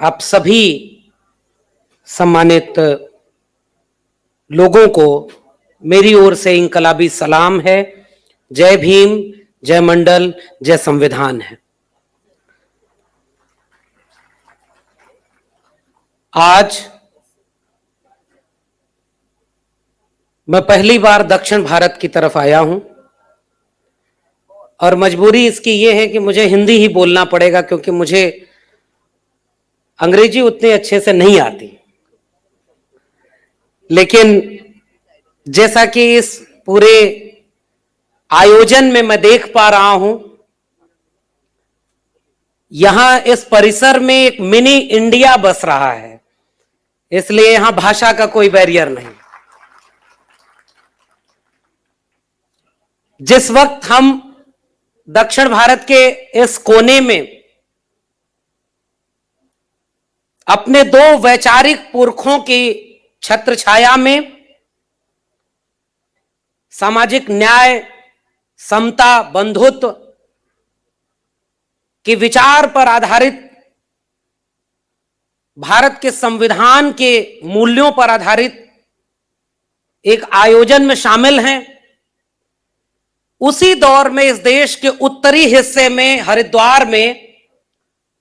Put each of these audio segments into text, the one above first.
आप सभी सम्मानित लोगों को मेरी ओर से इनकलाबी सलाम है। जय भीम, जय मंडल, जय संविधान है। आज मैं पहली बार दक्षिण भारत की तरफ आया हूं और मजबूरी इसकी यह है कि मुझे हिंदी ही बोलना पड़ेगा क्योंकि मुझे अंग्रेजी उतने अच्छे से नहीं आती। लेकिन जैसा कि इस पूरे आयोजन में मैं देख पा रहा हूं, यहां इस परिसर में एक मिनी इंडिया बस रहा है, इसलिए यहां भाषा का कोई बैरियर नहीं। जिस वक्त हम दक्षिण भारत के इस कोने में अपने दो वैचारिक पुरखों की छत्र छाया में सामाजिक न्याय, समता, बंधुत्व के विचार पर आधारित भारत के संविधान के मूल्यों पर आधारित एक आयोजन में शामिल हैं, उसी दौर में इस देश के उत्तरी हिस्से में हरिद्वार में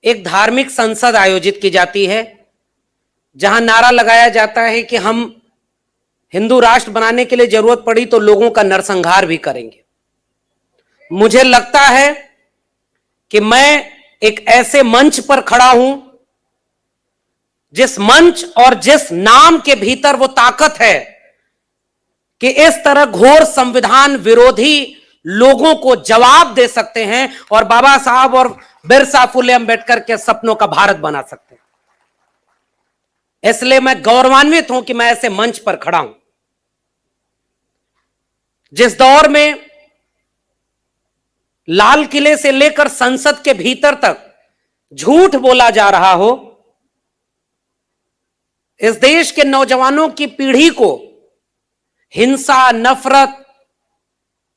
एक धार्मिक संसद आयोजित की जाती है, जहां नारा लगाया जाता है कि हम हिंदू राष्ट्र बनाने के लिए जरूरत पड़ी तो लोगों का नरसंहार भी करेंगे। मुझे लगता है कि मैं एक ऐसे मंच पर खड़ा हूं जिस मंच और जिस नाम के भीतर वो ताकत है कि इस तरह घोर संविधान विरोधी लोगों को जवाब दे सकते हैं और बाबा साहब और बिरसा फुले अंबेडकर के सपनों का भारत बना सकते हैं। इसलिए मैं गौरवान्वित हूं कि मैं ऐसे मंच पर खड़ा हूं। जिस दौर में लाल किले से लेकर संसद के भीतर तक झूठ बोला जा रहा हो, इस देश के नौजवानों की पीढ़ी को हिंसा, नफरत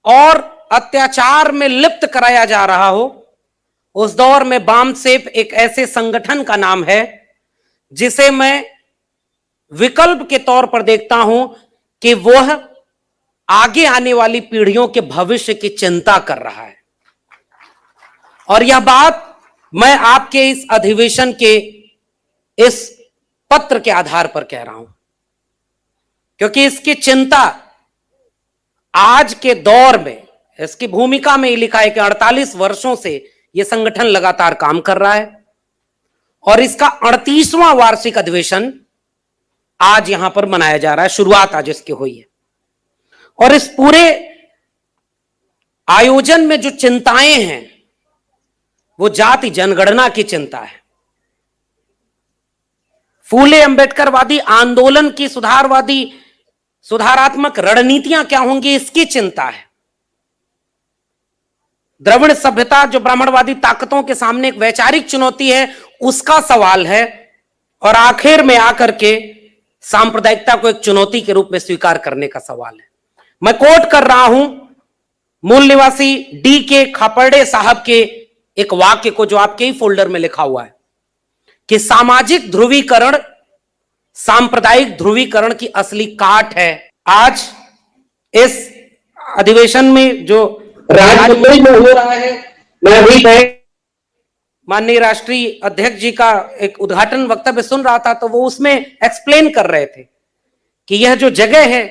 और अत्याचार में लिप्त कराया जा रहा हो, उस दौर में बामसेफ एक ऐसे संगठन का नाम है जिसे मैं विकल्प के तौर पर देखता हूं कि वह आगे आने वाली पीढ़ियों के भविष्य की चिंता कर रहा है। और यह बात मैं आपके इस अधिवेशन के इस पत्र के आधार पर कह रहा हूं, क्योंकि इसकी चिंता आज के दौर में, इसकी भूमिका में लिखा है कि 48 वर्षों से यह संगठन लगातार काम कर रहा है और इसका 38वां वार्षिक अधिवेशन आज यहां पर मनाया जा रहा है। शुरुआत आज इसकी हुई है और इस पूरे आयोजन में जो चिंताएं हैं वो जाति जनगणना की चिंता है, फूले अंबेडकरवादी आंदोलन की सुधारात्मक रणनीतियां क्या होंगी इसकी चिंता है, द्रविड़ सभ्यता जो ब्राह्मणवादी ताकतों के सामने एक वैचारिक चुनौती है उसका सवाल है, और आखिर में आकर के सांप्रदायिकता को एक चुनौती के रूप में स्वीकार करने का सवाल है। मैं कोट कर रहा हूं मूल निवासी D.K. खापर्डे साहब के एक वाक्य को जो आपके ही फोल्डर में लिखा हुआ है कि सामाजिक ध्रुवीकरण सांप्रदायिक ध्रुवीकरण की असली काट है। आज इस अधिवेशन में जो राजमुंबई में हो रहा है, मैं अभी माननीय राष्ट्रीय अध्यक्ष जी का एक उद्घाटन वक्तव्य सुन रहा था, तो वो उसमें एक्सप्लेन कर रहे थे कि यह जो जगह है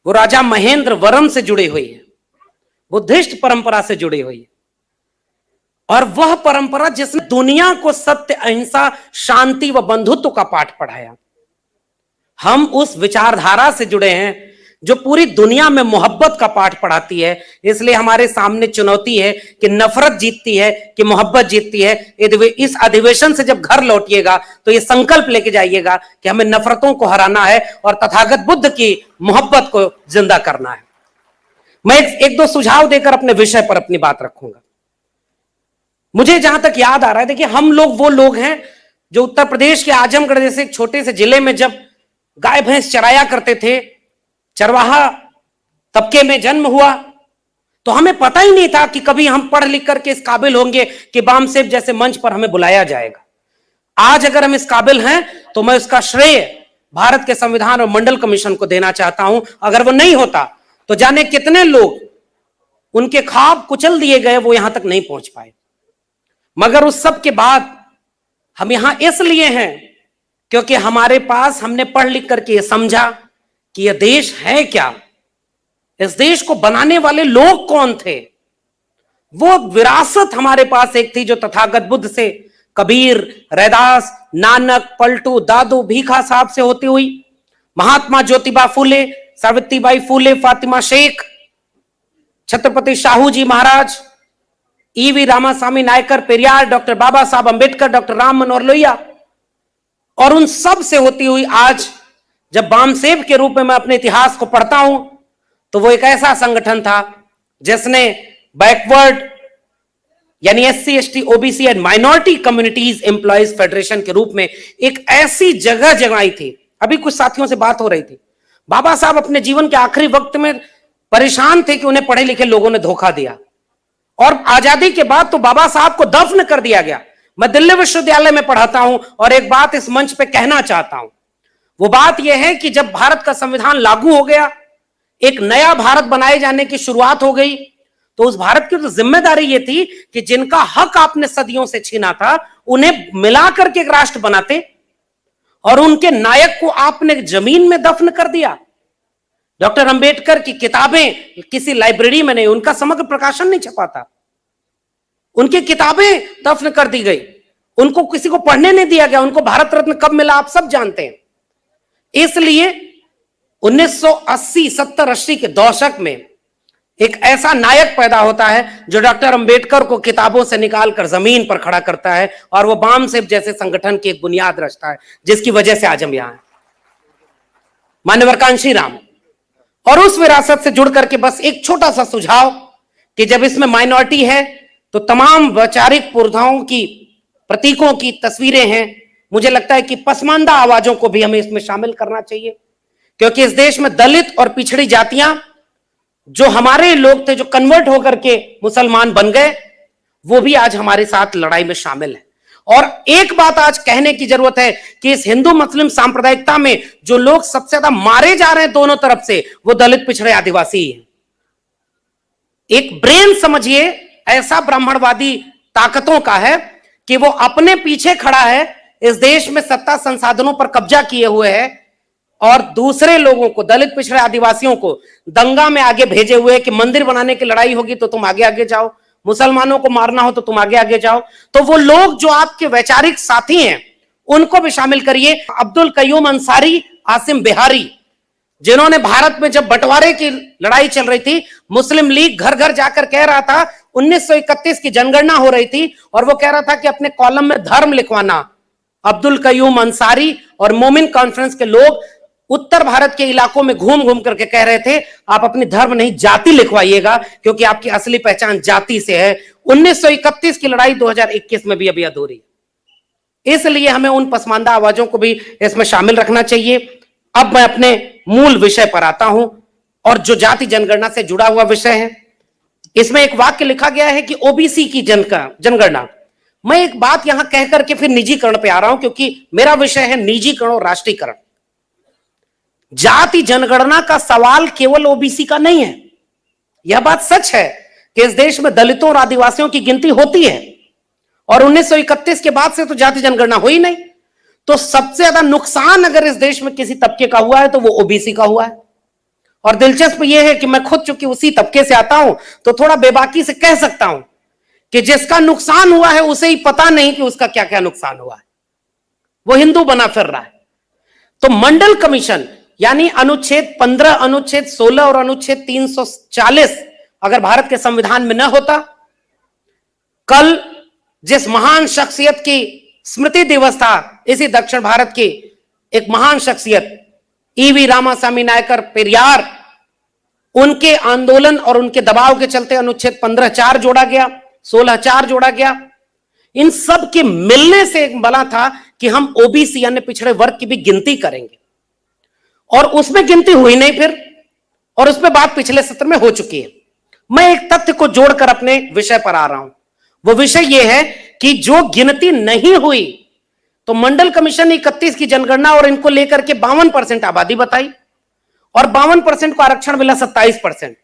वो राजा महेंद्र वरम से जुड़ी हुई है, बुद्धिस्ट परंपरा से जुड़ी हुई है, और वह परंपरा जिसने दुनिया को सत्य, अहिंसा, शांति व बंधुत्व का पाठ पढ़ाया। हम उस विचारधारा से जुड़े हैं जो पूरी दुनिया में मोहब्बत का पाठ पढ़ाती है। इसलिए हमारे सामने चुनौती है कि नफरत जीतती है कि मोहब्बत जीतती है। इस अधिवेशन से जब घर लौटिएगा तो ये संकल्प लेके जाइएगा कि हमें नफरतों को हराना है और तथागत बुद्ध की मोहब्बत को जिंदा करना है। मैं एक दो सुझाव देकर अपने विषय पर अपनी बात रखूंगा। मुझे जहां तक याद आ रहा है, देखिए हम लोग वो लोग हैं जो उत्तर प्रदेश के आजमगढ़ जैसे एक छोटे से जिले में जब गाय भैंस चराया करते थे, चरवाहा तबके में जन्म हुआ, तो हमें पता ही नहीं था कि कभी हम पढ़ लिख करके इस काबिल होंगे कि बामसेफ जैसे मंच पर हमें बुलाया जाएगा। आज अगर हम इस काबिल हैं तो मैं उसका श्रेय भारत के संविधान और मंडल कमीशन को देना चाहता हूं। अगर वो नहीं होता तो जाने कितने लोग, उनके ख्वाब कुचल दिए गए, वो यहां तक नहीं पहुंच पाए। मगर उस सब के बाद हम यहां इसलिए हैं क्योंकि हमारे पास, हमने पढ़ लिख करके यह समझा कि यह देश है क्या, इस देश को बनाने वाले लोग कौन थे। वो विरासत हमारे पास एक थी जो तथागत बुद्ध से, कबीर, रैदास, नानक, पलटू, दादू, भीखा साहब से होती हुई महात्मा ज्योतिबा फूले, सावित्रीबाई फूले, फातिमा शेख, छत्रपति शाहू जी महाराज, ईवी रामास्वामी नायकर, पेरियार, डॉक्टर बाबा साहब अंबेडकर, डॉक्टर राम मनोहर लोहिया, और उन सब से होती हुई आज जब बामसेब के रूप में मैं अपने इतिहास को पढ़ता हूं तो वो एक ऐसा संगठन था जिसने बैकवर्ड यानी SC, ST, OBC and minority communities employees federation के रूप में एक ऐसी जगह जगाई थी। अभी कुछ साथियों से बात हो रही थी, बाबा साहब अपने जीवन के आखिरी वक्त में परेशान थे कि उन्हें पढ़े लिखे लोगों ने धोखा दिया, और आजादी के बाद तो बाबा साहब को दफन कर दिया गया। मैं दिल्ली विश्वविद्यालय में पढ़ाता हूं और एक बात इस मंच पे कहना चाहता हूं। वो बात यह है कि जब भारत का संविधान लागू हो गया, एक नया भारत बनाए जाने की शुरुआत हो गई, तो उस भारत की तो जिम्मेदारी यह थी कि जिनका हक आपने सदियों से छीना था उन्हें मिलाकर के एक राष्ट्र बनाते, और उनके नायक को आपने जमीन में दफन कर दिया। डॉक्टर अंबेडकर की किताबें किसी लाइब्रेरी में नहीं, उनका समग्र प्रकाशन नहीं छपा था, उनकी किताबें दफन कर दी गई, उनको किसी को पढ़ने नहीं दिया गया। उनको भारत रत्न कब मिला आप सब जानते हैं। इसलिए 1980, 70, 80 के दशक में एक ऐसा नायक पैदा होता है जो डॉक्टर अंबेडकर को किताबों से निकालकर जमीन पर खड़ा करता है, और वो बामसेब जैसे संगठन की एक बुनियाद रचता है जिसकी वजह से आज हम यहां हैं। मान्यवर कांशीराम, और उस विरासत से जुड़ करके बस एक छोटा सा सुझाव कि जब इसमें माइनॉरिटी है तो तमाम वैचारिक पुरोधाओं की, प्रतीकों की तस्वीरें हैं। मुझे लगता है कि पसमानदा आवाजों को भी हमें इसमें शामिल करना चाहिए, क्योंकि इस देश में दलित और पिछड़ी जातियां, जो हमारे लोग थे जो कन्वर्ट होकर के मुसलमान बन गए, वो भी आज हमारे साथ लड़ाई में शामिल है। और एक बात आज कहने की जरूरत है कि इस हिंदू मुस्लिम सांप्रदायिकता में जो लोग सबसे ज्यादा मारे जा रहे हैं दोनों तरफ से, वो दलित, पिछड़े, आदिवासी हैं। एक ब्रेन समझिए ऐसा ब्राह्मणवादी ताकतों का है कि वो अपने पीछे खड़ा है, इस देश में सत्ता संसाधनों पर कब्जा किए हुए है, और दूसरे लोगों को, दलित, पिछड़े, आदिवासियों को दंगा में आगे भेजे हुए कि मंदिर बनाने की लड़ाई होगी तो तुम आगे आगे जाओ, मुसलमानों को मारना हो तो तुम आगे आगे जाओ। तो वो लोग जो आपके वैचारिक साथी हैं उनको भी शामिल करिए। अब्दुल कयूम अंसारी, आसिम बिहारी, जिन्होंने भारत में जब बंटवारे की लड़ाई चल रही थी, मुस्लिम लीग घर घर जाकर कह रहा था, 1931 की जनगणना हो रही थी और वो कह रहा था कि अपने कॉलम में धर्म लिखवाना। अब्दुल कयूम अंसारी और मोमिन कॉन्फ्रेंस के लोग उत्तर भारत के इलाकों में घूम घूम करके कह रहे थे, आप अपनी धर्म नहीं जाति लिखवाइएगा, क्योंकि आपकी असली पहचान जाति से है। 1931 की लड़ाई 2021 में भी अभी अधूरी, इसलिए हमें उन पसमानदा आवाजों को भी इसमें शामिल रखना चाहिए। अब मैं अपने मूल विषय पर आता हूं, और जो जाति जनगणना से जुड़ा हुआ विषय है, इसमें एक वाक्य लिखा गया है कि ओबीसी की जनगणना। मैं एक बात यहां कहकर के फिर निजीकरण पे आ रहा हूं, क्योंकि मेरा विषय है निजीकरण और राष्ट्रीयकरण। जाति जनगणना का सवाल केवल ओबीसी का नहीं है। यह बात सच है कि इस देश में दलितों और आदिवासियों की गिनती होती है, और 1931 के बाद से तो जाति जनगणना हुई नहीं। तो सबसे ज्यादा नुकसान अगर इस देश में किसी तबके का हुआ है तो वो ओबीसी का हुआ है। और दिलचस्प यह है कि मैं खुद चूंकि उसी तबके से आता हूं तो थोड़ा बेबाकी से कह सकता हूं कि जिसका नुकसान हुआ है उसे ही पता नहीं कि उसका क्या क्या नुकसान हुआ है, वो हिंदू बना फिर रहा है। तो मंडल कमीशन यानी अनुच्छेद 15, अनुच्छेद 16 और अनुच्छेद 340 अगर भारत के संविधान में न होता, कल जिस महान शख्सियत की स्मृति दिवस था, इसी दक्षिण भारत की एक महान शख्सियत ईवी रामास्वामी नायकर, पेरियार, उनके आंदोलन और उनके दबाव के चलते अनुच्छेद 15(4) जोड़ा गया, 16(4) जोड़ा गया। इन सब के मिलने से एक बना था कि हम ओबीसी यानी पिछड़े वर्ग की भी गिनती करेंगे, और उसमें गिनती हुई नहीं फिर, और उस पर बात पिछले सत्र में हो चुकी है। मैं एक तथ्य को जोड़कर अपने विषय पर आ रहा हूं। वो विषय यह है कि जो गिनती नहीं हुई तो मंडल कमीशन ने 31 की जनगणना और इनको लेकर के 52% आबादी बताई और 52% को आरक्षण मिला 27%।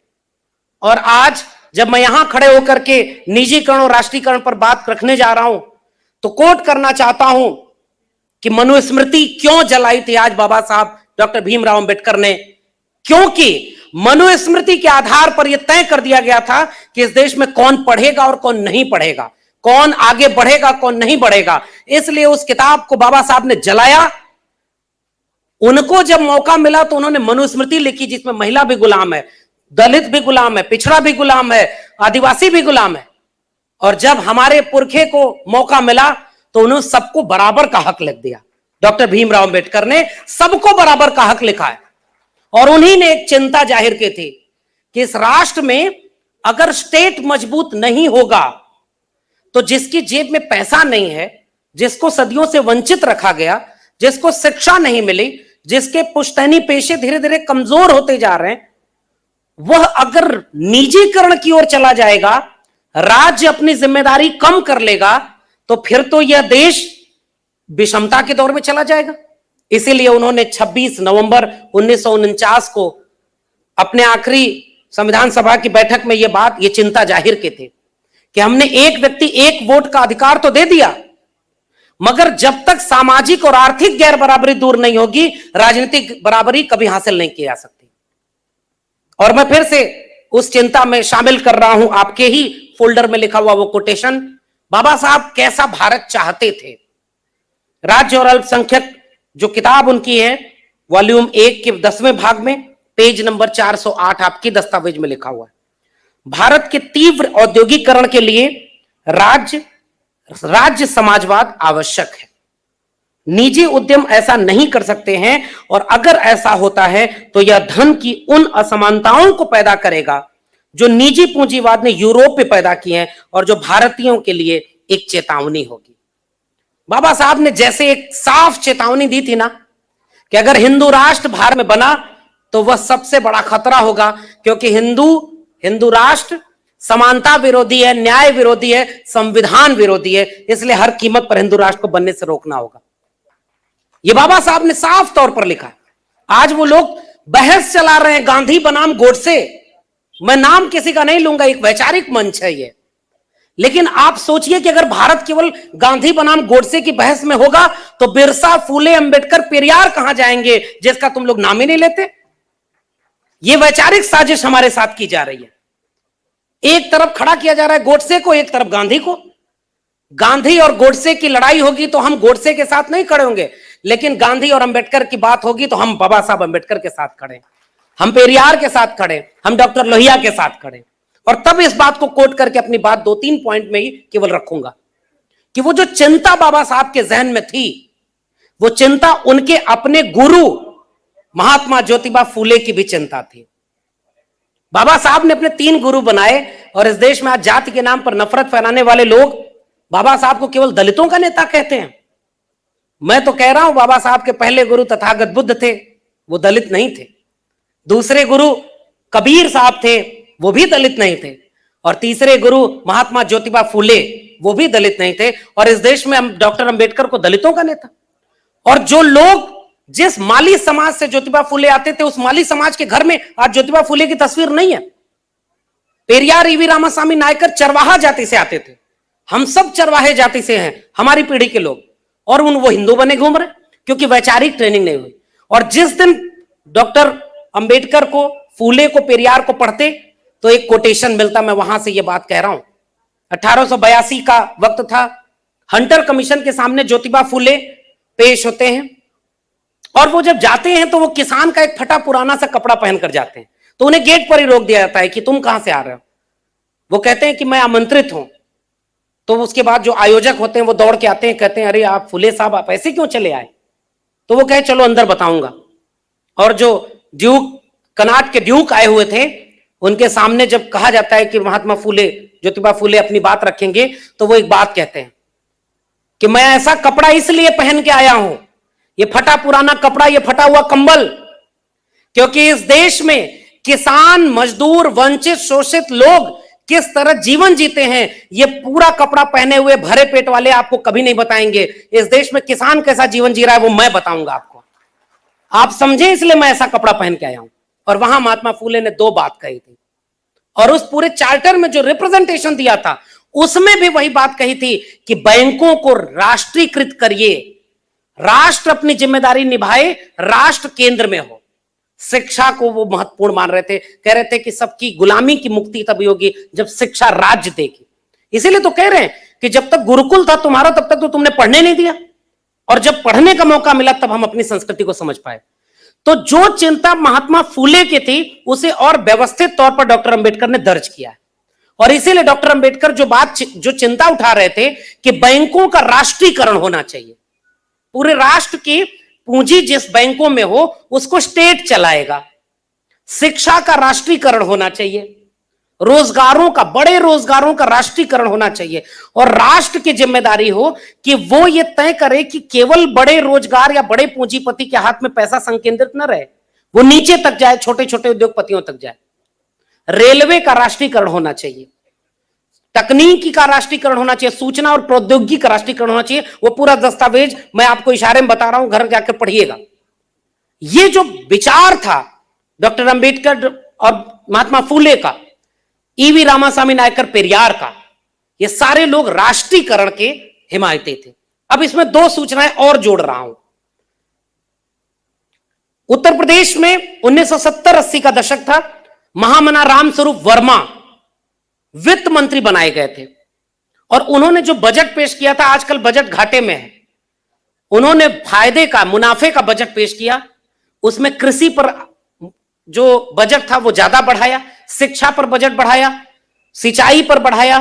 और आज जब मैं यहां खड़े होकर के निजीकरण और राष्ट्रीयकरण पर बात रखने जा रहा हूं तो कोट करना चाहता हूं कि मनुस्मृति क्यों जलाई थी आज बाबा साहब डॉक्टर भीमराव अंबेडकर ने, क्योंकि मनुस्मृति के आधार पर यह तय कर दिया गया था कि इस देश में कौन पढ़ेगा और कौन नहीं पढ़ेगा, कौन आगे बढ़ेगा कौन नहीं बढ़ेगा। इसलिए उस किताब को बाबा साहब ने जलाया। उनको जब मौका मिला तो उन्होंने मनुस्मृति लिखी जिसमें महिला भी गुलाम है, दलित भी गुलाम है, पिछड़ा भी गुलाम है, आदिवासी भी गुलाम है। और जब हमारे पुरखे को मौका मिला तो उन्होंने सबको बराबर का हक लिख दिया। डॉक्टर भीमराव अंबेडकर ने सबको बराबर का हक लिखा है। और उन्हीं ने एक चिंता जाहिर की थी कि इस राष्ट्र में अगर स्टेट मजबूत नहीं होगा तो जिसकी जेब में पैसा नहीं है, जिसको सदियों से वंचित रखा गया, जिसको शिक्षा नहीं मिली, जिसके पुश्तैनी पेशे धीरे धीरे कमजोर होते जा रहे हैं, वह अगर निजीकरण की ओर चला जाएगा, राज्य अपनी जिम्मेदारी कम कर लेगा, तो फिर तो यह देश विषमता के दौर में चला जाएगा। इसीलिए उन्होंने 26 नवंबर 1949 को अपने आखिरी संविधान सभा की बैठक में यह चिंता जाहिर की थी कि हमने एक व्यक्ति एक वोट का अधिकार तो दे दिया, मगर जब तक सामाजिक और आर्थिक गैर बराबरी दूर नहीं होगी, राजनीतिक बराबरी कभी हासिल नहीं की जा सकती। और मैं फिर से उस चिंता में शामिल कर रहा हूं आपके ही फोल्डर में लिखा हुआ वो कोटेशन। बाबा साहब कैसा भारत चाहते थे? राज्य और अल्पसंख्यक जो किताब उनकी है, वॉल्यूम 1 के 10वें भाग में पेज नंबर 408 आपकी दस्तावेज में लिखा हुआ है, भारत के तीव्र औद्योगिकरण के लिए राज्य समाजवाद आवश्यक है। निजी उद्यम ऐसा नहीं कर सकते हैं और अगर ऐसा होता है तो यह धन की उन असमानताओं को पैदा करेगा जो निजी पूंजीवाद ने यूरोप में पैदा की हैं और जो भारतीयों के लिए एक चेतावनी होगी। बाबा साहब ने जैसे एक साफ चेतावनी दी थी ना कि अगर हिंदू राष्ट्र भारत में बना तो वह सबसे बड़ा खतरा होगा, क्योंकि हिंदू राष्ट्र समानता विरोधी है, न्याय विरोधी है, संविधान विरोधी है। इसलिए हर कीमत पर हिंदू राष्ट्र को बनने से रोकना होगा। यह बाबा साहब ने साफ तौर पर लिखा। आज वो लोग बहस चला रहे हैं गांधी बनाम गोडसे। मैं नाम किसी का नहीं लूंगा, एक वैचारिक मंच है ये। लेकिन आप सोचिए कि अगर भारत केवल गांधी बनाम गोडसे की बहस में होगा तो बिरसा, फूले, अंबेडकर, पेरियार कहां जाएंगे जिसका तुम लोग नाम ही नहीं लेते। यह वैचारिक साजिश हमारे साथ की जा रही है। एक तरफ खड़ा किया जा रहा है गोडसे को, एक तरफ गांधी को। गांधी और गोडसे की लड़ाई होगी तो हम गोडसे के साथ नहीं खड़े होंगे, लेकिन गांधी और अंबेडकर की बात होगी तो हम बाबा साहब अंबेडकर के साथ खड़े, हम पेरियार के साथ खड़े, हम डॉक्टर लोहिया के साथ खड़े। और तब इस बात को कोट करके अपनी बात 2-3 पॉइंट में ही केवल रखूंगा कि वो जो चिंता बाबा साहब के जहन में थी, वो चिंता उनके अपने गुरु महात्मा ज्योतिबा फूले की भी चिंता थी। बाबा साहब ने अपने 3 गुरु बनाए और इस देश में आज जाति के नाम पर नफरत फैलाने वाले लोग बाबा साहब को केवल दलितों का नेता कहते हैं। मैं तो कह रहा हूं बाबा साहब के पहले गुरु तथागत बुद्ध थे, वो दलित नहीं थे। दूसरे गुरु कबीर साहब थे, वो भी दलित नहीं थे। और तीसरे गुरु महात्मा ज्योतिबा फूले, वो भी दलित नहीं थे। और इस देश में डॉक्टर अंबेडकर को दलितों का नेता। और जो लोग जिस माली समाज से ज्योतिबा फूले आते थे, उस माली समाज के घर में आज ज्योतिबा फूले की तस्वीर नहीं है। पेरियार ईवी रामास्वामी नायकर चरवाहा जाति से आते थे। हम सब चरवाहे जाति से हैं, हमारी पीढ़ी के लोग। और वो हिंदू बने घूम रहे क्योंकि वैचारिक ट्रेनिंग नहीं हुई। और जिस दिन डॉक्टर अंबेडकर को, फूले को, पेरियार को पढ़ते तो एक कोटेशन मिलता। मैं वहां से ये बात कह रहा हूं। 1882 का वक्त था। हंटर कमीशन के सामने ज्योतिबा फूले पेश होते हैं और वो जब जाते हैं तो वो किसान का एक फटा पुराना सा कपड़ा पहनकर जाते हैं। तो उन्हें गेट पर ही रोक दिया जाता है कि तुम कहां से आ रहे हो। वो कहते हैं कि मैं आमंत्रित हूं। तो उसके बाद जो आयोजक होते हैं वो दौड़ के आते हैं, कहते हैं अरे आप फूले साहब, आप ऐसे क्यों चले आए? तो वो कहे चलो अंदर बताऊंगा। और जो ड्यूक, कनाट के ड्यूक आए हुए थे, उनके सामने जब कहा जाता है कि महात्मा फूले, ज्योतिबा फूले अपनी बात रखेंगे, तो वो एक बात कहते हैं कि मैं ऐसा कपड़ा इसलिए पहन के आया हूं, ये फटा पुराना कपड़ा, ये फटा हुआ कंबल, क्योंकि इस देश में किसान, मजदूर, वंचित, शोषित लोग किस तरह जीवन जीते हैं, ये पूरा कपड़ा पहने हुए भरे पेट वाले आपको कभी नहीं बताएंगे। इस देश में किसान कैसा जीवन जी रहा है वो मैं बताऊंगा आपको। आप समझे, इसलिए मैं ऐसा कपड़ा पहन के आया हूं। और वहां महात्मा फूले ने 2 बात कही थी, और उस पूरे चार्टर में जो रिप्रेजेंटेशन दिया था उसमें भी वही बात कही थी कि बैंकों को राष्ट्रीयकृत करिए, राष्ट्र अपनी जिम्मेदारी निभाए, राष्ट्र केंद्र में हो। शिक्षा को वो महत्वपूर्ण मान रहे थे, कह रहे थे कि सबकी गुलामी की मुक्ति तभी होगी जब शिक्षा राज्य देगी। इसीलिए तो कह रहे हैं कि जब तक गुरुकुल था तुम्हारा तब तक तो तुमने पढ़ने नहीं दिया, और जब पढ़ने का मौका मिला तब हम अपनी संस्कृति को समझ पाए। तो जो चिंता महात्मा फूले की थी उसे और व्यवस्थित तौर पर डॉक्टर अंबेडकर ने दर्ज किया है। और इसीलिए डॉक्टर अंबेडकर जो चिंता उठा रहे थे कि बैंकों का राष्ट्रीयकरण होना चाहिए, पूरे राष्ट्र की पूंजी जिस बैंकों में हो उसको स्टेट चलाएगा, शिक्षा का राष्ट्रीयकरण होना चाहिए, रोजगारों का, बड़े रोजगारों का राष्ट्रीयकरण होना चाहिए, और राष्ट्र की जिम्मेदारी हो कि वो ये तय करे कि केवल बड़े रोजगार या बड़े पूंजीपति के हाथ में पैसा संकेंद्रित न रहे, वो नीचे तक जाए, छोटे छोटे उद्योगपतियों तक जाए। रेलवे का राष्ट्रीयकरण होना चाहिए, तकनीकी का राष्ट्रीयकरण होना चाहिए, सूचना और प्रौद्योगिकी का राष्ट्रीयकरण होना चाहिए। वो पूरा दस्तावेज मैं आपको इशारे में बता रहा हूं, घर जाकर पढ़िएगा। ये जो विचार था डॉक्टर अंबेडकर और महात्मा फूले का, ईवी रामास्वामी नायकर पेरियार का, ये सारे लोग राष्ट्रीयकरण के हिमायती थे। अब इसमें 2 सूचनाएं और जोड़ रहा हूं। उत्तर प्रदेश में 1970-80 का दशक था, महामना रामस्वरूप वर्मा वित्त मंत्री बनाए गए थे, और उन्होंने जो बजट पेश किया था, आजकल बजट घाटे में है, उन्होंने फायदे का, मुनाफे का बजट पेश किया। उसमें कृषि पर जो बजट था वो ज्यादा बढ़ाया, शिक्षा पर बजट बढ़ाया, सिंचाई पर बढ़ाया,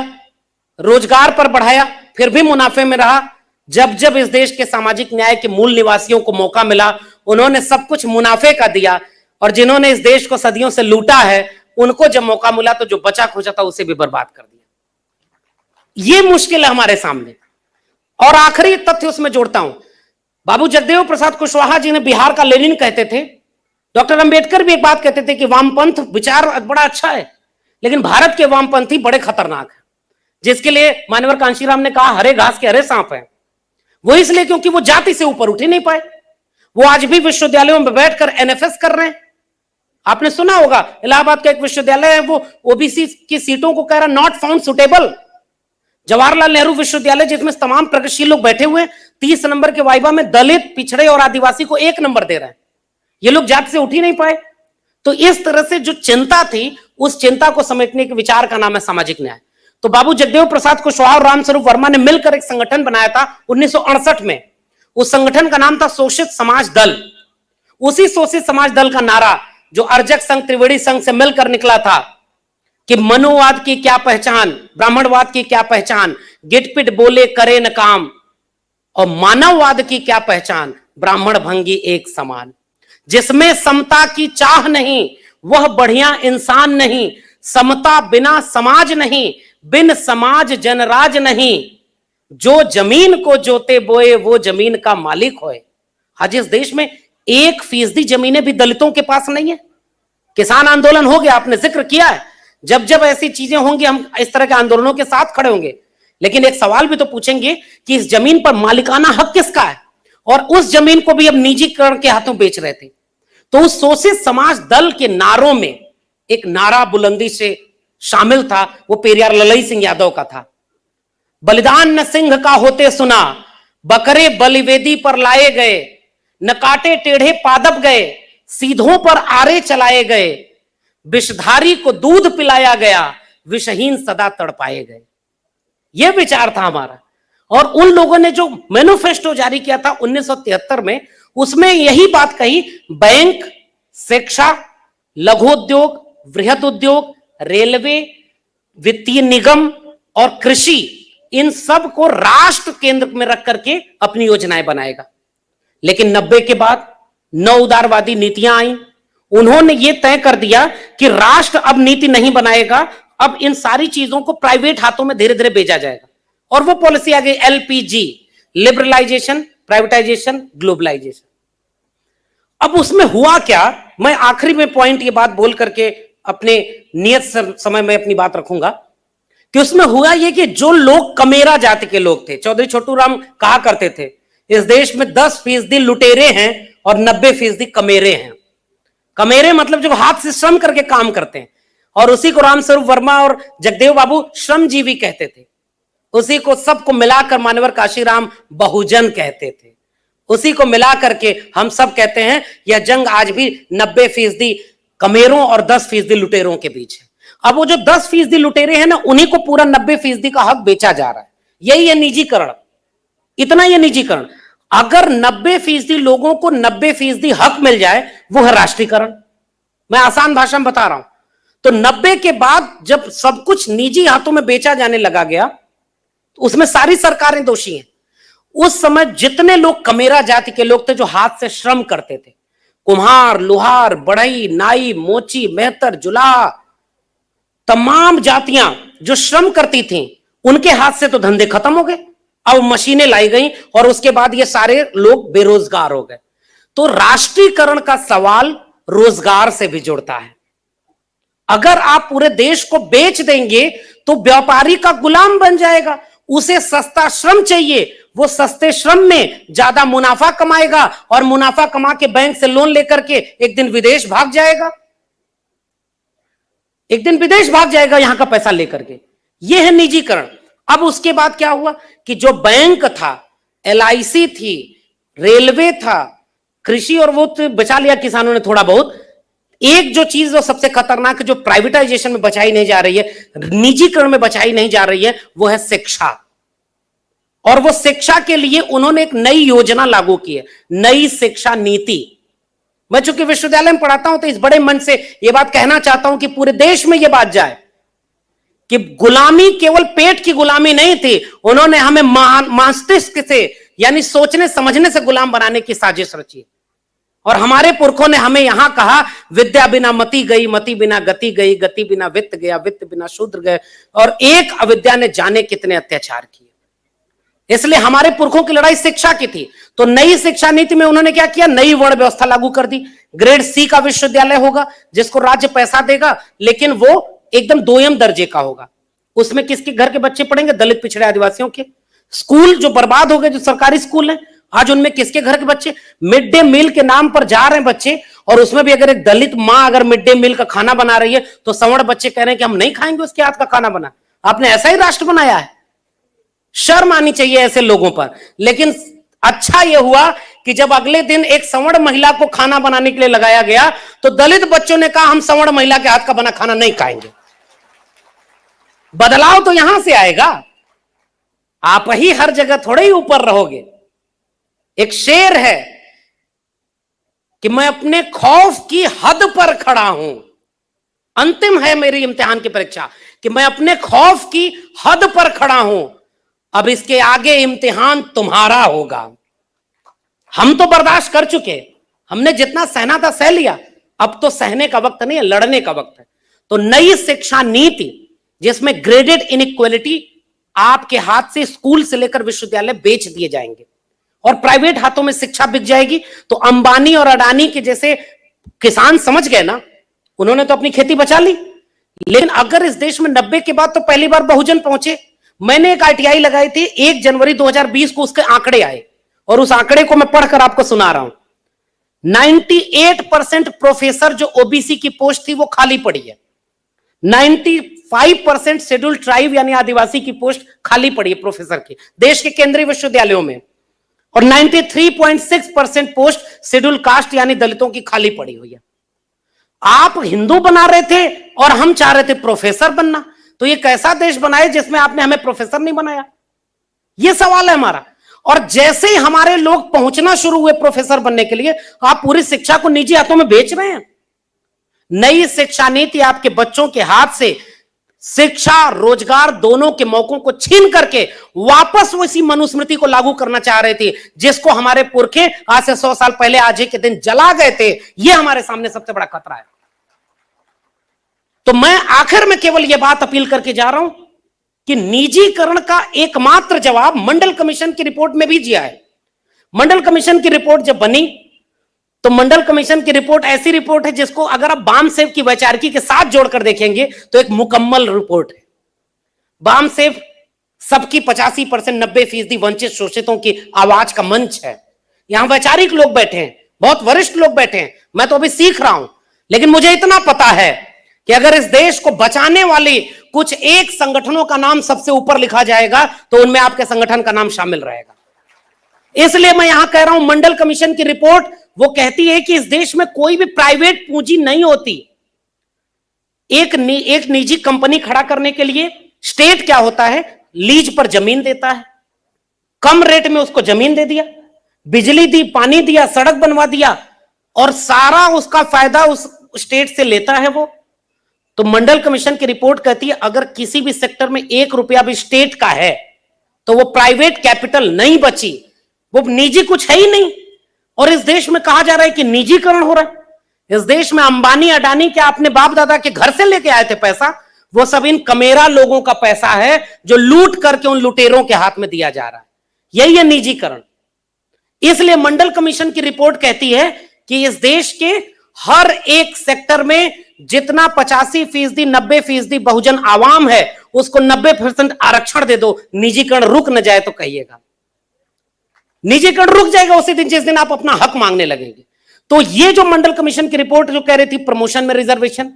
रोजगार पर बढ़ाया, फिर भी मुनाफे में रहा। जब जब इस देश के सामाजिक न्याय के मूल निवासियों को मौका मिला उन्होंने सब कुछ मुनाफे का दिया, और जिन्होंने इस देश को सदियों से लूटा है उनको जब मौका मिला तो जो बचा खोचा था उसे भी बर्बाद कर दिया। ये मुश्किल है हमारे सामने। और आखिरी तथ्य उसमें जोड़ता हूं, बाबू जगदेव प्रसाद कुशवाहा जी ने बिहार का लेनिन कहते थे, डॉक्टर अंबेडकर भी एक बात कहते थे कि वामपंथ विचार बड़ा अच्छा है, लेकिन भारत के वामपंथी बड़े खतरनाक हैं, जिसके लिए मान्यवर कांशीराम ने कहा हरे घास के हरे सांप है। वो इसलिए क्योंकि वो जाति से ऊपर उठ ही नहीं पाए। वो आज भी विश्वविद्यालयों में बैठकर एनएफएस कर रहे हैं। आपने सुना होगा, इलाहाबाद का एक विश्वविद्यालय है, वो ओबीसी की सीटों को कह रहा not found suitable. Jawaharlal Nehru विश्वविद्यालय जिसमें तमाम प्रगतिशील लोग बैठे हुए, 30 नंबर के वाइवा में दलित, पिछड़े और आदिवासी को 1 नंबर दे रहे हैं। ये लोग जाति से उठ ही नहीं पाए। तो इस तरह से जो चिंता थी, उस चिंता को समेटने के विचार का नाम है सामाजिक न्याय। तो बाबू जगदेव प्रसाद कुशवाहा और रामस्वरूप वर्मा ने मिलकर एक संगठन बनाया था 1968 में। उस संगठन का नाम था शोषित समाज दल। उसी शोषित समाज दल का नारा जो अर्जक संघ, त्रिवेणी संघ से मिलकर निकला था कि मनुवाद की क्या पहचान, ब्राह्मणवाद की क्या पहचान, गिटपिट बोले करे न काम, और मानववाद की क्या पहचान, ब्राह्मण भंगी एक समान। जिसमें समता की चाह नहीं वह बढ़िया इंसान नहीं, समता बिना समाज नहीं, बिन समाज जनराज नहीं, जो जमीन को जोते बोए वो जमीन का मालिक होए। आज इस देश में 1% जमीनें भी दलितों के पास नहीं है। किसान आंदोलन हो गया, आपने जिक्र किया है, जब जब ऐसी चीजें होंगी हम इस तरह के आंदोलनों के साथ खड़े होंगे, लेकिन एक सवाल भी तो पूछेंगे कि इस जमीन पर मालिकाना हक किसका है, और उस जमीन को भी अब निजीकरण के हाथों बेच रहे थे। तो उस शोषित समाज दल के नारों में एक नारा बुलंदी से शामिल था, वो पेरियार ललई सिंह यादव का था। बलिदान न सिंह का होते सुना, बकरे बलिवेदी पर लाए गए, न काटे टेढ़े पादप गए, सीधों पर आरे चलाए गए, विषधारी को दूध पिलाया गया, विषहीन सदा तड़पाए गए। यह विचार था हमारा। और उन लोगों ने जो मैनिफेस्टो जारी किया था 1973 में, उसमें यही बात कही, बैंक, शिक्षा, लघु उद्योग, वृहद उद्योग, रेलवे, वित्तीय निगम और कृषि, इन सब को राष्ट्र केंद्र में रख करके अपनी योजनाएं बनाएगा। लेकिन 90 के बाद नौ उदारवादी नीतियां आई, उन्होंने ये तय कर दिया कि राष्ट्र अब नीति नहीं बनाएगा, अब इन सारी चीजों को प्राइवेट हाथों में धीरे धीरे भेजा जाएगा। और वो पॉलिसी आ गई LPG, लिबरलाइजेशन, प्राइवेटाइजेशन, ग्लोबलाइजेशन। अब उसमें हुआ क्या, मैं आखिरी में पॉइंट ये बात बोल करके अपने नियत समय में अपनी बात रखूंगा कि उसमें हुआ ये कि जो लोग कमेरा जाति के लोग थे, चौधरी छोटू राम कहा करते थे इस देश में 10% लुटेरे हैं और 90% कमेरे हैं। कमेरे मतलब जो हाथ से श्रम करके काम करते हैं, और उसी को रामस्वरूप वर्मा और जगदेव बाबू श्रमजीवी कहते थे। उसी को सबको मिलाकर मान्यवर काशीराम बहुजन कहते थे। उसी को मिलाकर के हम सब कहते हैं यह जंग आज भी 90% कमेरों और 10% लुटेरों के बीच है। अब वो जो 10% लुटेरे हैं ना, उन्हीं को पूरा 90% का हक बेचा जा रहा है। यही है निजीकरण, इतना यह निजीकरण। अगर 90% लोगों को 90% हक मिल जाए, वो है राष्ट्रीयकरण। मैं आसान भाषा में बता रहा हूं। तो 90 के बाद जब सब कुछ निजी हाथों में बेचा जाने लगा गया, तो उसमें सारी सरकारें दोषी हैं। उस समय जितने लोग कमेरा जाति के लोग थे जो हाथ से श्रम करते थे, कुम्हार, लोहार, बढ़ई, नाई, मोची, मेहतर, जुलाहा, तमाम जातियां जो श्रम करती थीं, उनके हाथ से तो धंधे खत्म हो गए। अब मशीनें लाई गई और उसके बाद ये सारे लोग बेरोजगार हो गए। तो राष्ट्रीयकरण का सवाल रोजगार से भी जुड़ता है। अगर आप पूरे देश को बेच देंगे तो व्यापारी का गुलाम बन जाएगा। उसे सस्ता श्रम चाहिए, वो सस्ते श्रम में ज्यादा मुनाफा कमाएगा और मुनाफा कमा के बैंक से लोन लेकर के एक दिन विदेश भाग जाएगा, एक दिन विदेश भाग जाएगा यहां का पैसा लेकर के। यह है निजीकरण। अब उसके बाद क्या हुआ कि जो बैंक था, LIC थी, रेलवे था, कृषि और वो तो बचा लिया किसानों ने थोड़ा बहुत। एक जो चीज जो सबसे खतरनाक जो प्राइवेटाइजेशन में बचाई नहीं जा रही है, निजीकरण में बचाई नहीं जा रही है, वो है शिक्षा। और वो शिक्षा के लिए उन्होंने एक नई योजना लागू की है, नई शिक्षा नीति। मैं चूंकि विश्वविद्यालय में पढ़ाता हूं तो इस बड़े मन से यह बात कहना चाहता हूं कि पूरे देश में यह बात जाए कि गुलामी केवल पेट की गुलामी नहीं थी, उन्होंने हमें मस्तिष्क से यानी सोचने समझने से गुलाम बनाने की साजिश रची। और हमारे पुरखों ने हमें यहां कहा, विद्या बिना मति गई, मति बिना गति गई, गति बिना वित्त गया, वित्त बिना शूद्र गए, और एक अविद्या ने जाने कितने अत्याचार किए। इसलिए हमारे पुरखों की लड़ाई शिक्षा की थी। तो नई शिक्षा नीति में उन्होंने क्या किया, नई वर्ण व्यवस्था लागू कर दी। ग्रेड C का विश्वविद्यालय होगा जिसको राज्य पैसा देगा, लेकिन वो एकदम दोयम दर्जे का होगा। उसमें किसके घर के बच्चे पढ़ेंगे, दलित, पिछड़े, आदिवासियों के। स्कूल जो बर्बाद हो गए, जो सरकारी स्कूल हैं, आज उनमें किसके घर के बच्चे, मिड डे मील के नाम पर जा रहे हैं बच्चे, और उसमें भी अगर एक दलित मां अगर मिड डे मील का खाना बना रही है तो सवर्ण बच्चे कह रहे हैं कि हम नहीं खाएंगे उसके हाथ का खाना बना। आपने ऐसा ही राष्ट्र बनाया है? शर्म आनी चाहिए ऐसे लोगों पर। लेकिन अच्छा यह हुआ कि जब अगले दिन एक सवर्ण महिला को खाना बनाने के लिए लगाया गया तो दलित बच्चों ने कहा हम सवर्ण महिला के हाथ का बना खाना नहीं खाएंगे। बदलाव तो यहां से आएगा, आप ही हर जगह थोड़े ही ऊपर रहोगे। एक शेर है कि मैं अपने खौफ की हद पर खड़ा हूं, अंतिम है मेरी इम्तिहान की परीक्षा, कि मैं अपने खौफ की हद पर खड़ा हूं, अब इसके आगे इम्तिहान तुम्हारा होगा। हम तो बर्दाश्त कर चुके, हमने जितना सहना था सह लिया, अब तो सहने का वक्त नहीं है, लड़ने का वक्त है। तो नई शिक्षा नीति जिसमें ग्रेडेड इनइक्वालिटी, आपके हाथ से स्कूल से लेकर विश्वविद्यालय बेच दिए जाएंगे और प्राइवेट हाथों में शिक्षा बिक जाएगी। तो अंबानी और अडानी के जैसे किसान समझ गए ना, उन्होंने तो अपनी खेती बचा ली। लेकिन अगर इस देश में 90 के बाद तो पहली बार बहुजन पहुंचे। मैंने एक RTI लगाई थी, 1 जनवरी 2020 को उसके आंकड़े आए और उस आंकड़े को मैं पढ़कर आपको सुना रहा हूं। 98% प्रोफेसर जो OBC की पोस्ट थी वो खाली पड़ी है। 95% शेड्यूल ट्राइब यानी आदिवासी की पोस्ट खाली पड़ी है प्रोफेसर की देश के केंद्रीय विश्वविद्यालयों में, और 93.6% पोस्ट शेड्यूल कास्ट यानी दलितों की खाली पड़ी हुई है। आप हिंदू बना रहे थे और हम चाह रहे थे प्रोफेसर बनना, तो ये कैसा देश बनाए जिसमें आपने हमें प्रोफेसर नहीं बनाया? ये सवाल है हमारा। और जैसे ही हमारे लोग पहुंचना शुरू हुए प्रोफेसर बनने के लिए, आप पूरी शिक्षा को निजी हाथों में बेच रहे हैं। नई शिक्षा नीति आपके बच्चों के हाथ से शिक्षा रोजगार दोनों के मौकों को छीन करके वापस उसी मनुस्मृति को लागू करना चाह रहे थे जिसको हमारे पुरखे आज से 100 साल पहले आज ही के दिन जला गए थे। यह हमारे सामने सबसे बड़ा खतरा है। तो मैं आखिर में केवल यह बात अपील करके जा रहा हूं कि निजीकरण का एकमात्र जवाब मंडल कमीशन की रिपोर्ट में भी दिया है। मंडल कमीशन की रिपोर्ट जब बनी तो मंडल कमीशन की रिपोर्ट ऐसी रिपोर्ट है जिसको अगर आप बामसेव की वैचारिकी के साथ जोड़कर देखेंगे तो एक मुकम्मल रिपोर्ट है। वाम सिर्फ सबकी 85%, 90% वंचित शोषितों की आवाज का मंच है। यहां वैचारिक लोग बैठे हैं, बहुत वरिष्ठ लोग बैठे हैं, मैं तो अभी सीख रहा हूं, लेकिन मुझे इतना पता है कि अगर इस देश को बचाने वाली कुछ एक संगठनों का नाम सबसे ऊपर लिखा जाएगा तो उनमें आपके संगठन का नाम शामिल रहेगा। इसलिए मैं यहां कह रहा हूं, मंडल कमीशन की रिपोर्ट वो कहती है कि इस देश में कोई भी प्राइवेट पूंजी नहीं होती। एक निजी कंपनी खड़ा करने के लिए स्टेट क्या होता है, लीज पर जमीन देता है, कम रेट में उसको जमीन दे दिया, बिजली दी, पानी दिया, सड़क बनवा दिया, और सारा उसका फायदा उस स्टेट से लेता है वो। तो मंडल कमीशन की रिपोर्ट कहती है अगर किसी भी सेक्टर में 1 रुपया भी स्टेट का है तो वो प्राइवेट कैपिटल नहीं बची, वो निजी कुछ है ही नहीं। और इस देश में कहा जा रहा है कि निजीकरण हो रहा है। इस देश में अंबानी अडानी क्या अपने बाप दादा के घर से लेके आए थे पैसा? वो सब इन कमेरा लोगों का पैसा है जो लूट करके उन लुटेरों के हाथ में दिया जा रहा है। यही है निजीकरण। इसलिए मंडल कमीशन की रिपोर्ट कहती है कि इस देश के हर एक सेक्टर में जितना 85%, 90% बहुजन आवाम है उसको 90% आरक्षण दे दो, निजीकरण रुक न जाए तो कहिएगा। निजीकरण रुक जाएगा उसी दिन जिस दिन आप अपना हक मांगने लगेंगे। तो ये जो मंडल कमीशन की रिपोर्ट जो कह रही थी प्रमोशन में रिजर्वेशन,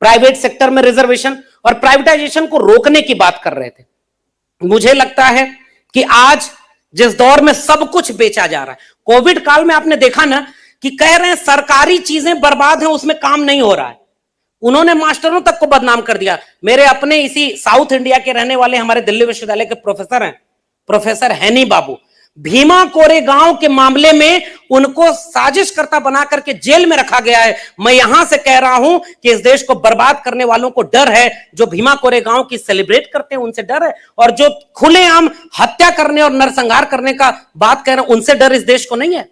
प्राइवेट सेक्टर में रिजर्वेशन और प्राइवेटाइजेशन को रोकने की बात कर रहे थे, मुझे लगता है कि आज जिस दौर में सब कुछ बेचा जा रहा है, कोविड काल में आपने देखा ना कि कह रहे हैं सरकारी चीजें बर्बाद हैं, उसमें काम नहीं हो रहा है। उन्होंने मास्टरों तक को बदनाम कर दिया। मेरे अपने इसी साउथ इंडिया के रहने वाले हमारे दिल्ली विश्वविद्यालय के प्रोफेसर हैं, प्रोफेसर हैनी बाबू, भीमा कोरेगांव के मामले में उनको साजिशकर्ता बना करके जेल में रखा गया है। मैं यहां से कह रहा हूं कि इस देश को बर्बाद करने वालों को डर है, जो भीमा कोरेगांव की सेलिब्रेट करते हैं उनसे डर है, और जो खुलेआम हत्या करने और नरसंहार करने का बात कह रहे हैं उनसे डर इस देश को नहीं है।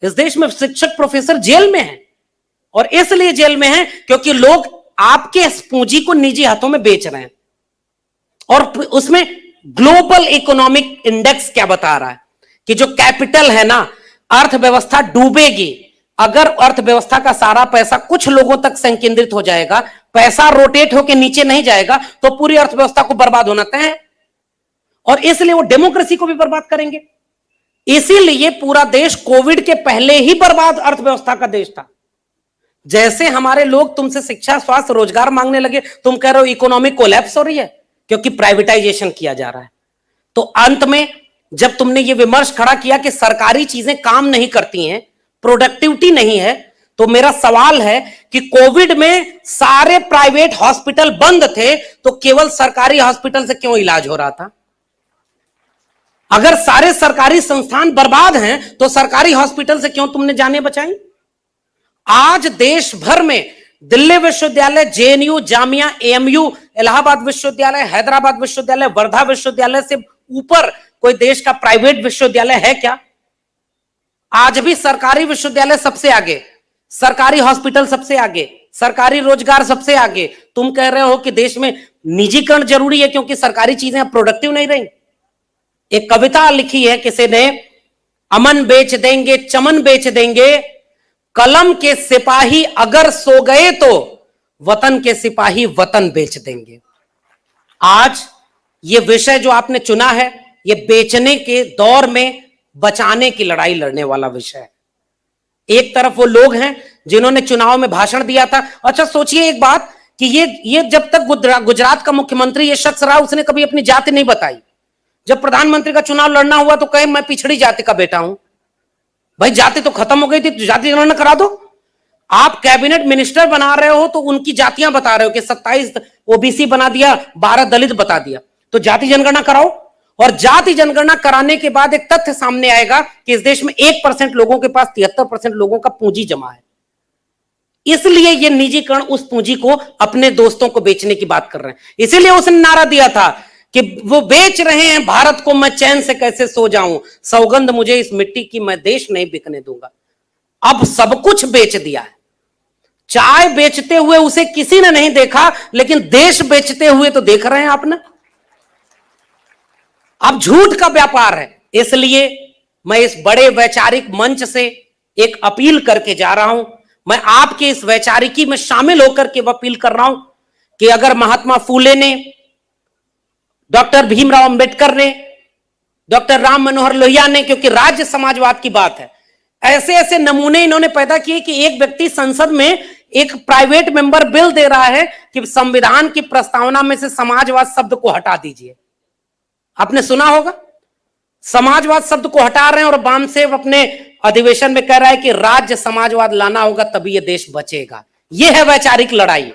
इस देश में शिक्षक प्रोफेसर जेल में हैं, और इसलिए जेल में हैं क्योंकि लोग आपके पूंजी को निजी हाथों में बेच रहे हैं। और उसमें ग्लोबल इकोनॉमिक इंडेक्स क्या बता रहा है कि जो कैपिटल है ना, अर्थव्यवस्था डूबेगी अगर अर्थव्यवस्था का सारा पैसा कुछ लोगों तक संकेंद्रित हो जाएगा, पैसा रोटेट होकर नीचे नहीं जाएगा तो पूरी अर्थव्यवस्था को बर्बाद होना तय है, और इसलिए वो डेमोक्रेसी को भी बर्बाद करेंगे। इसीलिए पूरा देश कोविड के पहले ही बर्बाद अर्थव्यवस्था का देश था। जैसे हमारे लोग तुमसे शिक्षा, स्वास्थ्य, रोजगार मांगने लगे, तुम कह रहे हो इकोनॉमिक कोलैप्स हो रही है क्योंकि प्राइवेटाइजेशन किया जा रहा है। तो अंत में जब तुमने ये विमर्श खड़ा किया कि सरकारी चीजें काम नहीं करती हैं, प्रोडक्टिविटी नहीं है, तो मेरा सवाल है कि कोविड में सारे प्राइवेट हॉस्पिटल बंद थे तो केवल सरकारी हॉस्पिटल से क्यों इलाज हो रहा था? अगर सारे सरकारी संस्थान बर्बाद हैं तो सरकारी हॉस्पिटल से क्यों तुमने जानें बचाई? आज देश भर में दिल्ली विश्वविद्यालय, जेएनयू, जामिया, एएमयू, इलाहाबाद विश्वविद्यालय, हैदराबाद विश्वविद्यालय, वर्धा विश्वविद्यालय से ऊपर कोई देश का प्राइवेट विश्वविद्यालय है क्या? आज भी सरकारी विश्वविद्यालय सबसे आगे, सरकारी हॉस्पिटल सबसे आगे, सरकारी रोजगार सबसे आगे। तुम कह रहे हो कि देश में निजीकरण जरूरी है क्योंकि सरकारी चीजें प्रोडक्टिव नहीं रही। एक कविता लिखी है किसी ने, अमन बेच देंगे, चमन बेच देंगे, कलम के सिपाही अगर सो गए तो वतन के सिपाही वतन बेच देंगे। आज ये विषय जो आपने चुना है, ये बेचने के दौर में बचाने की लड़ाई लड़ने वाला विषय है। एक तरफ वो लोग हैं जिन्होंने चुनाव में भाषण दिया था। अच्छा सोचिए एक बात कि ये जब तक गुजरात का मुख्यमंत्री ये शख्स रहा, उसने कभी अपनी जाति नहीं बताई। जब प्रधानमंत्री का चुनाव लड़ना हुआ तो कहे मैं पिछड़ी जाति का बेटा हूं। भाई जाति तो खत्म हो गई थी, तो जाति जनगणना करा दो। आप कैबिनेट मिनिस्टर बना रहे हो तो उनकी जातियां बता रहे हो कि 27 ओबीसी बना दिया, 12 दलित बता दिया, तो जाति जनगणना कराओ। और जाति जनगणना कराने के बाद एक तथ्य सामने आएगा कि इस देश में 1% लोगों के पास 73% लोगों का पूंजी जमा है। इसलिए ये निजीकरण उस पूंजी को अपने दोस्तों को बेचने की बात कर रहे हैं। इसीलिए उसने नारा दिया था कि वो बेच रहे हैं भारत को, मैं चैन से कैसे सो जाऊं, सौगंध मुझे इस मिट्टी की, मैं देश नहीं बिकने दूंगा। अब सब कुछ बेच दिया है। चाय बेचते हुए उसे किसी ने नहीं देखा, लेकिन देश बेचते हुए तो देख रहे हैं आपने। अब झूठ का व्यापार है। इसलिए मैं इस बड़े वैचारिक मंच से एक अपील करके जा रहा हूं। मैं आपके इस वैचारिकी में शामिल होकर के अपील कर रहा हूं कि अगर महात्मा फूले ने डॉक्टर भीमराव अंबेडकर ने, डॉक्टर राम मनोहर लोहिया ने, क्योंकि राज्य समाजवाद की बात है, ऐसे ऐसे नमूने इन्होंने पैदा किए कि एक व्यक्ति संसद में एक प्राइवेट मेंबर बिल दे रहा है कि संविधान की प्रस्तावना में से समाजवाद शब्द को हटा दीजिए। आपने सुना होगा, समाजवाद शब्द को हटा रहे हैं और बामसेव अपने अधिवेशन में कह रहा है कि राज्य समाजवाद लाना होगा तभी यह देश बचेगा। यह है वैचारिक लड़ाई।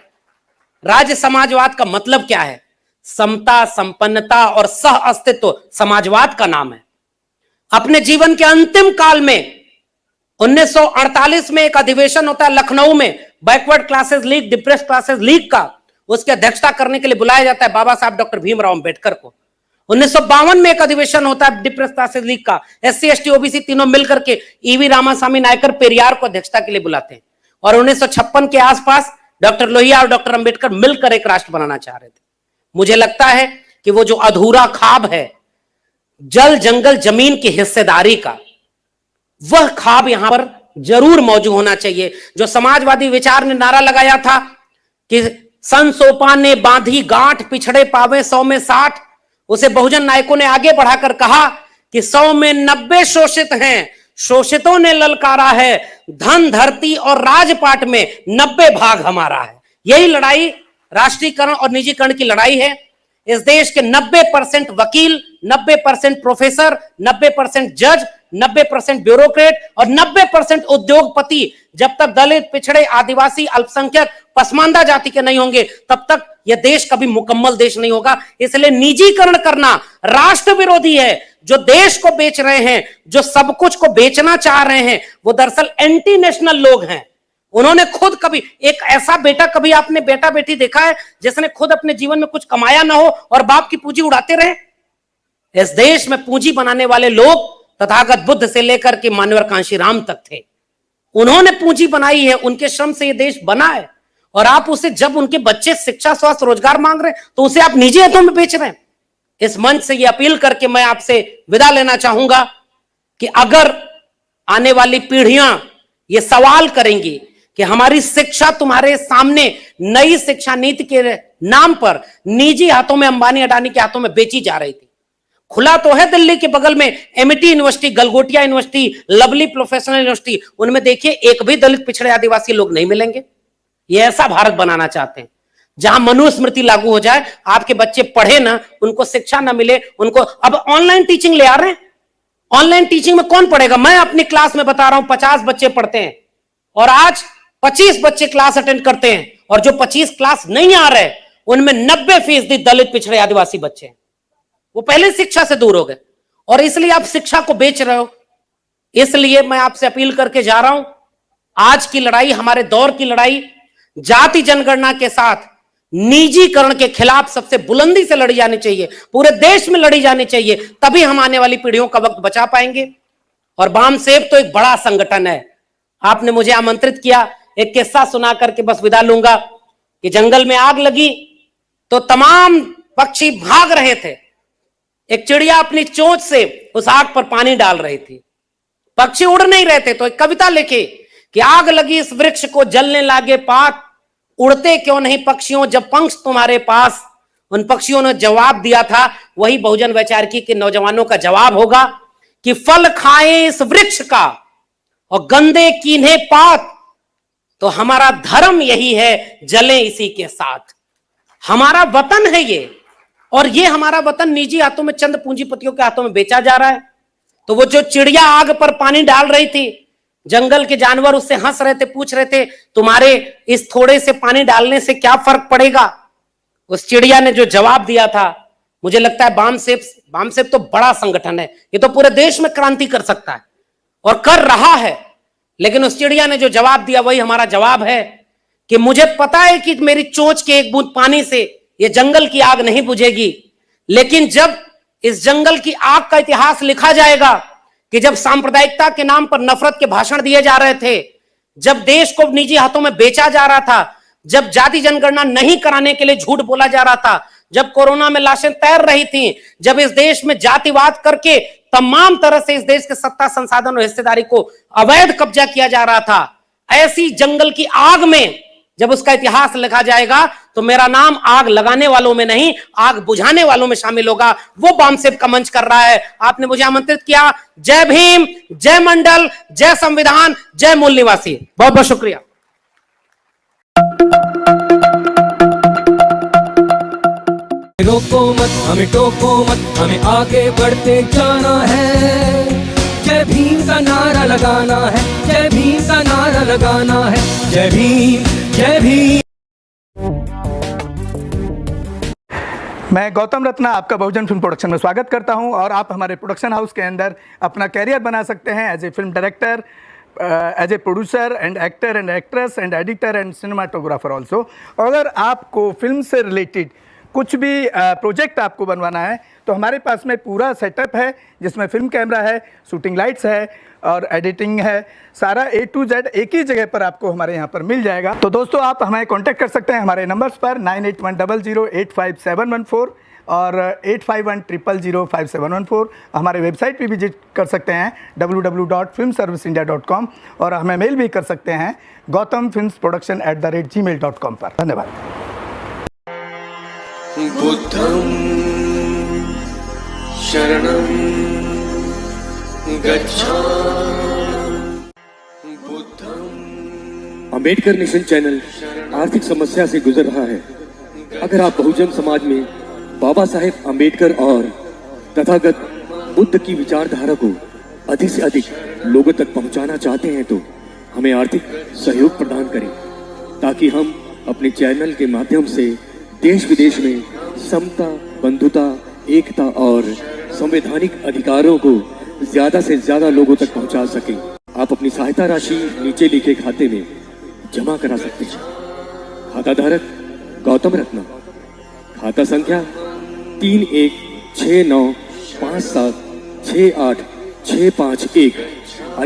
राज्य समाजवाद का मतलब क्या है? समता, संपन्नता और सह अस्तित्व समाजवाद का नाम है। अपने जीवन के अंतिम काल में 1948 में एक अधिवेशन होता है लखनऊ में, backward classes league, depressed classes league का, उसकी अध्यक्षता करने के लिए बुलाया जाता है बाबा साहब डॉक्टर भीमराव अंबेडकर को। 1952 में एक अधिवेशन होता है डिप्रेस्ड क्लासेस लीग का, SC ST OBC तीनों मिलकर के EV रामास्वामी नायकर पेरियार को अध्यक्षता के लिए बुलाते हैं। और 1956 के आसपास डॉक्टर लोहिया और डॉक्टर अंबेडकर मिलकर एक राष्ट्र बनाना चाह रहे थे। मुझे लगता है कि वो जो अधूरा ख्वाब है जल जंगल जमीन की हिस्सेदारी का, वह ख्वाब यहां पर जरूर मौजूद होना चाहिए। जो समाजवादी विचार ने नारा लगाया था कि संसोपा ने बांधी गांठ, पिछड़े पावे 100 में 60, उसे बहुजन नायकों ने आगे बढ़ाकर कहा कि 100 में 90 शोषित हैं, शोषितों ने ललकारा है, धन धरती और राजपाट में 90 भाग हमारा है। यही लड़ाई राष्ट्रीयकरण और निजीकरण की लड़ाई है। इस देश के 90% वकील, 90% प्रोफेसर, 90% जज, 90% ब्यूरोक्रेट और 90% उद्योगपति जब तक दलित, पिछड़े, आदिवासी, अल्पसंख्यक, पसमानदा जाति के नहीं होंगे तब तक यह देश कभी मुकम्मल देश नहीं होगा। इसलिए निजीकरण करना राष्ट्र विरोधी है। जो देश को बेच रहे हैं, जो सब कुछ को बेचना चाह रहे हैं, वो दरअसल एंटी नेशनल लोग हैं। उन्होंने खुद कभी, एक ऐसा बेटा, कभी आपने बेटा बेटी देखा है जिसने खुद अपने जीवन में कुछ कमाया ना हो और बाप की पूंजी उड़ाते रहे? इस देश में पूंजी बनाने वाले लोग तथागत बुद्ध से लेकर के मान्यवर कांशीराम तक थे। उन्होंने पूंजी बनाई है, उनके श्रम से यह देश बना है। और आप उसे, जब उनके बच्चे शिक्षा, स्वास्थ्य, रोजगार मांग रहे हैं तो उसे आप निजी हितों में बेच रहे हैं। इस मंच से यह अपील करके मैं आपसे विदा लेना चाहूंगा कि अगर आने वाली पीढ़ियां यह सवाल करेंगी कि हमारी शिक्षा तुम्हारे सामने नई शिक्षा नीति के नाम पर निजी हाथों में, अंबानी अडानी के हाथों में बेची जा रही थी। खुला तो है दिल्ली के बगल में MIT university, Galgotia university, lovely professional university, उनमें देखिए एक भी दलित, पिछड़े, आदिवासी लोग नहीं मिलेंगे। ये ऐसा भारत बनाना चाहते हैं जहां मनुस्मृति लागू हो जाए, आपके बच्चे पढ़े ना, उनको शिक्षा ना मिले, उनको अब ऑनलाइन टीचिंग ले आ रहे हैं। ऑनलाइन टीचिंग में कौन पढ़ेगा? मैं अपनी क्लास में बता रहा हूं 50 बच्चे पढ़ते हैं और आज 25 बच्चे क्लास अटेंड करते हैं, और जो 25 क्लास नहीं आ रहे उनमें 90% दलित, पिछड़े, आदिवासी बच्चे हैं। वो पहले शिक्षा से दूर हो गए और इसलिए आप शिक्षा को बेच रहे हो। इसलिए मैं आपसे अपील करके जा रहा हूं, आज की लड़ाई, हमारे दौर की लड़ाई जाति जनगणना के साथ निजीकरण के खिलाफ सबसे बुलंदी से लड़ी जानी चाहिए, पूरे देश में लड़ी जानी चाहिए। तभी हम आने वाली पीढ़ियों का वक्त बचा पाएंगे। और बामसेव तो एक बड़ा संगठन है। आपने मुझे आमंत्रित किया, एक किस्सा सुना करके बस विदा लूंगा कि जंगल में आग लगी तो तमाम पक्षी भाग रहे थे। एक चिड़िया अपनी चोंच से उस आग पर पानी डाल रही थी, पक्षी उड़ नहीं रहे थे, तो एक कविता लिखी कि आग लगी इस वृक्ष को जलने लागे पात, उड़ते क्यों नहीं पक्षियों जब पंख तुम्हारे पास। उन पक्षियों ने जवाब दिया था, वही बहुजन वैचारिकी के नौजवानों का जवाब होगा कि फल खाएं इस वृक्ष का और गंदे कीन्हे पात, तो हमारा धर्म यही है जले इसी के साथ। हमारा वतन है ये, और ये हमारा वतन निजी हाथों में, चंद पूंजीपतियों के हाथों में बेचा जा रहा है। तो वो जो चिड़िया आग पर पानी डाल रही थी, जंगल के जानवर उससे हंस रहे थे, पूछ रहे थे तुम्हारे इस थोड़े से पानी डालने से क्या फर्क पड़ेगा। उस चिड़िया ने जो जवाब दिया था, मुझे लगता है बामसेव तो बड़ा संगठन है, ये तो पूरे देश में क्रांति कर सकता है और कर रहा है। लेकिन उस चिड़िया ने जो जवाब दिया वही हमारा जवाब है कि मुझे पता है कि मेरी चोंच के एक बूंद पानी से ये जंगल की आग नहीं बुझेगी, लेकिन जब इस जंगल की आग का इतिहास लिखा जाएगा कि जब सांप्रदायिकता के नाम पर नफरत के भाषण दिए जा रहे थे, जब देश को निजी हाथों में बेचा जा रहा था, जब जाति जनगणना नहीं कराने के लिए झूठ बोला जा रहा था, जब कोरोना में लाशें तैर रही थी, जब इस देश में जातिवाद करके तमाम तरह से इस देश के सत्ता, संसाधन और हिस्सेदारी को अवैध कब्जा किया जा रहा था, ऐसी जंगल की आग में जब उसका इतिहास लिखा जाएगा तो मेरा नाम आग लगाने वालों में नहीं, आग बुझाने वालों में शामिल होगा। वो बामसेब का मंच कर रहा है, आपने मुझे आमंत्रित किया। जय भीम, जय मंडल, जय संविधान, जय मूल निवासी। बहुत बहुत शुक्रिया। रोको मत, हमें टोको मत, हमें आगे बढ़ते जाना है। जय भीम का नारा लगाना है, जय भीम का नारा लगाना है। जय भीम, जय भीम। मैं गौतम रत्ना आपका बहुजन फिल्म प्रोडक्शन में स्वागत करता हूं और आप हमारे प्रोडक्शन हाउस के अंदर अपना कैरियर बना सकते हैं as a film director, as a producer and actor and actress and editor and cinematographer also. अगर आपको फिल्म से रिलेटेड कुछ भी प्रोजेक्ट आपको बनवाना है तो हमारे पास में पूरा सेटअप है, जिसमें फिल्म कैमरा है, शूटिंग लाइट्स है और एडिटिंग है। सारा A to Z एक ही जगह पर आपको हमारे यहाँ पर मिल जाएगा। तो दोस्तों आप हमें कांटेक्ट कर सकते हैं हमारे नंबर्स पर 9810085714 और 8510005714। हमारे वेबसाइट पे विजिट कर सकते हैं www.filmserviceindia.com और हमें मेल भी कर सकते हैं gautamfilmsproduction@gmail.com पर। धन्यवाद। बुद्धं शरणं गच्छामि। अंबेडकर नेशन चैनल आर्थिक समस्या से गुजर रहा है। अगर आप बहुजन समाज में बाबा साहेब अंबेडकर और तथागत बुद्ध की विचारधारा को अधिक से अधिक लोगों तक पहुंचाना चाहते हैं तो हमें आर्थिक सहयोग प्रदान करें, ताकि हम अपने चैनल के माध्यम से देश विदेश में समता, बंधुता, एकता और संवैधानिक अधिकारों को ज्यादा से ज्यादा लोगों तक पहुंचा सकें। आप अपनी सहायता राशि नीचे लिखे खाते में जमा करा सकते हैं। खाता धारक गौतम रत्ना, खाता संख्या 3169576865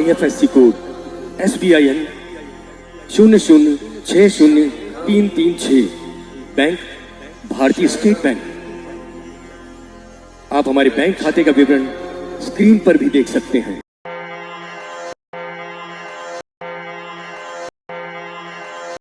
IFSC कोड SBIN 0060336, बैंक भारतीय स्टेट बैंक। आप हमारे बैंक खाते का विवरण स्क्रीन पर भी देख सकते हैं।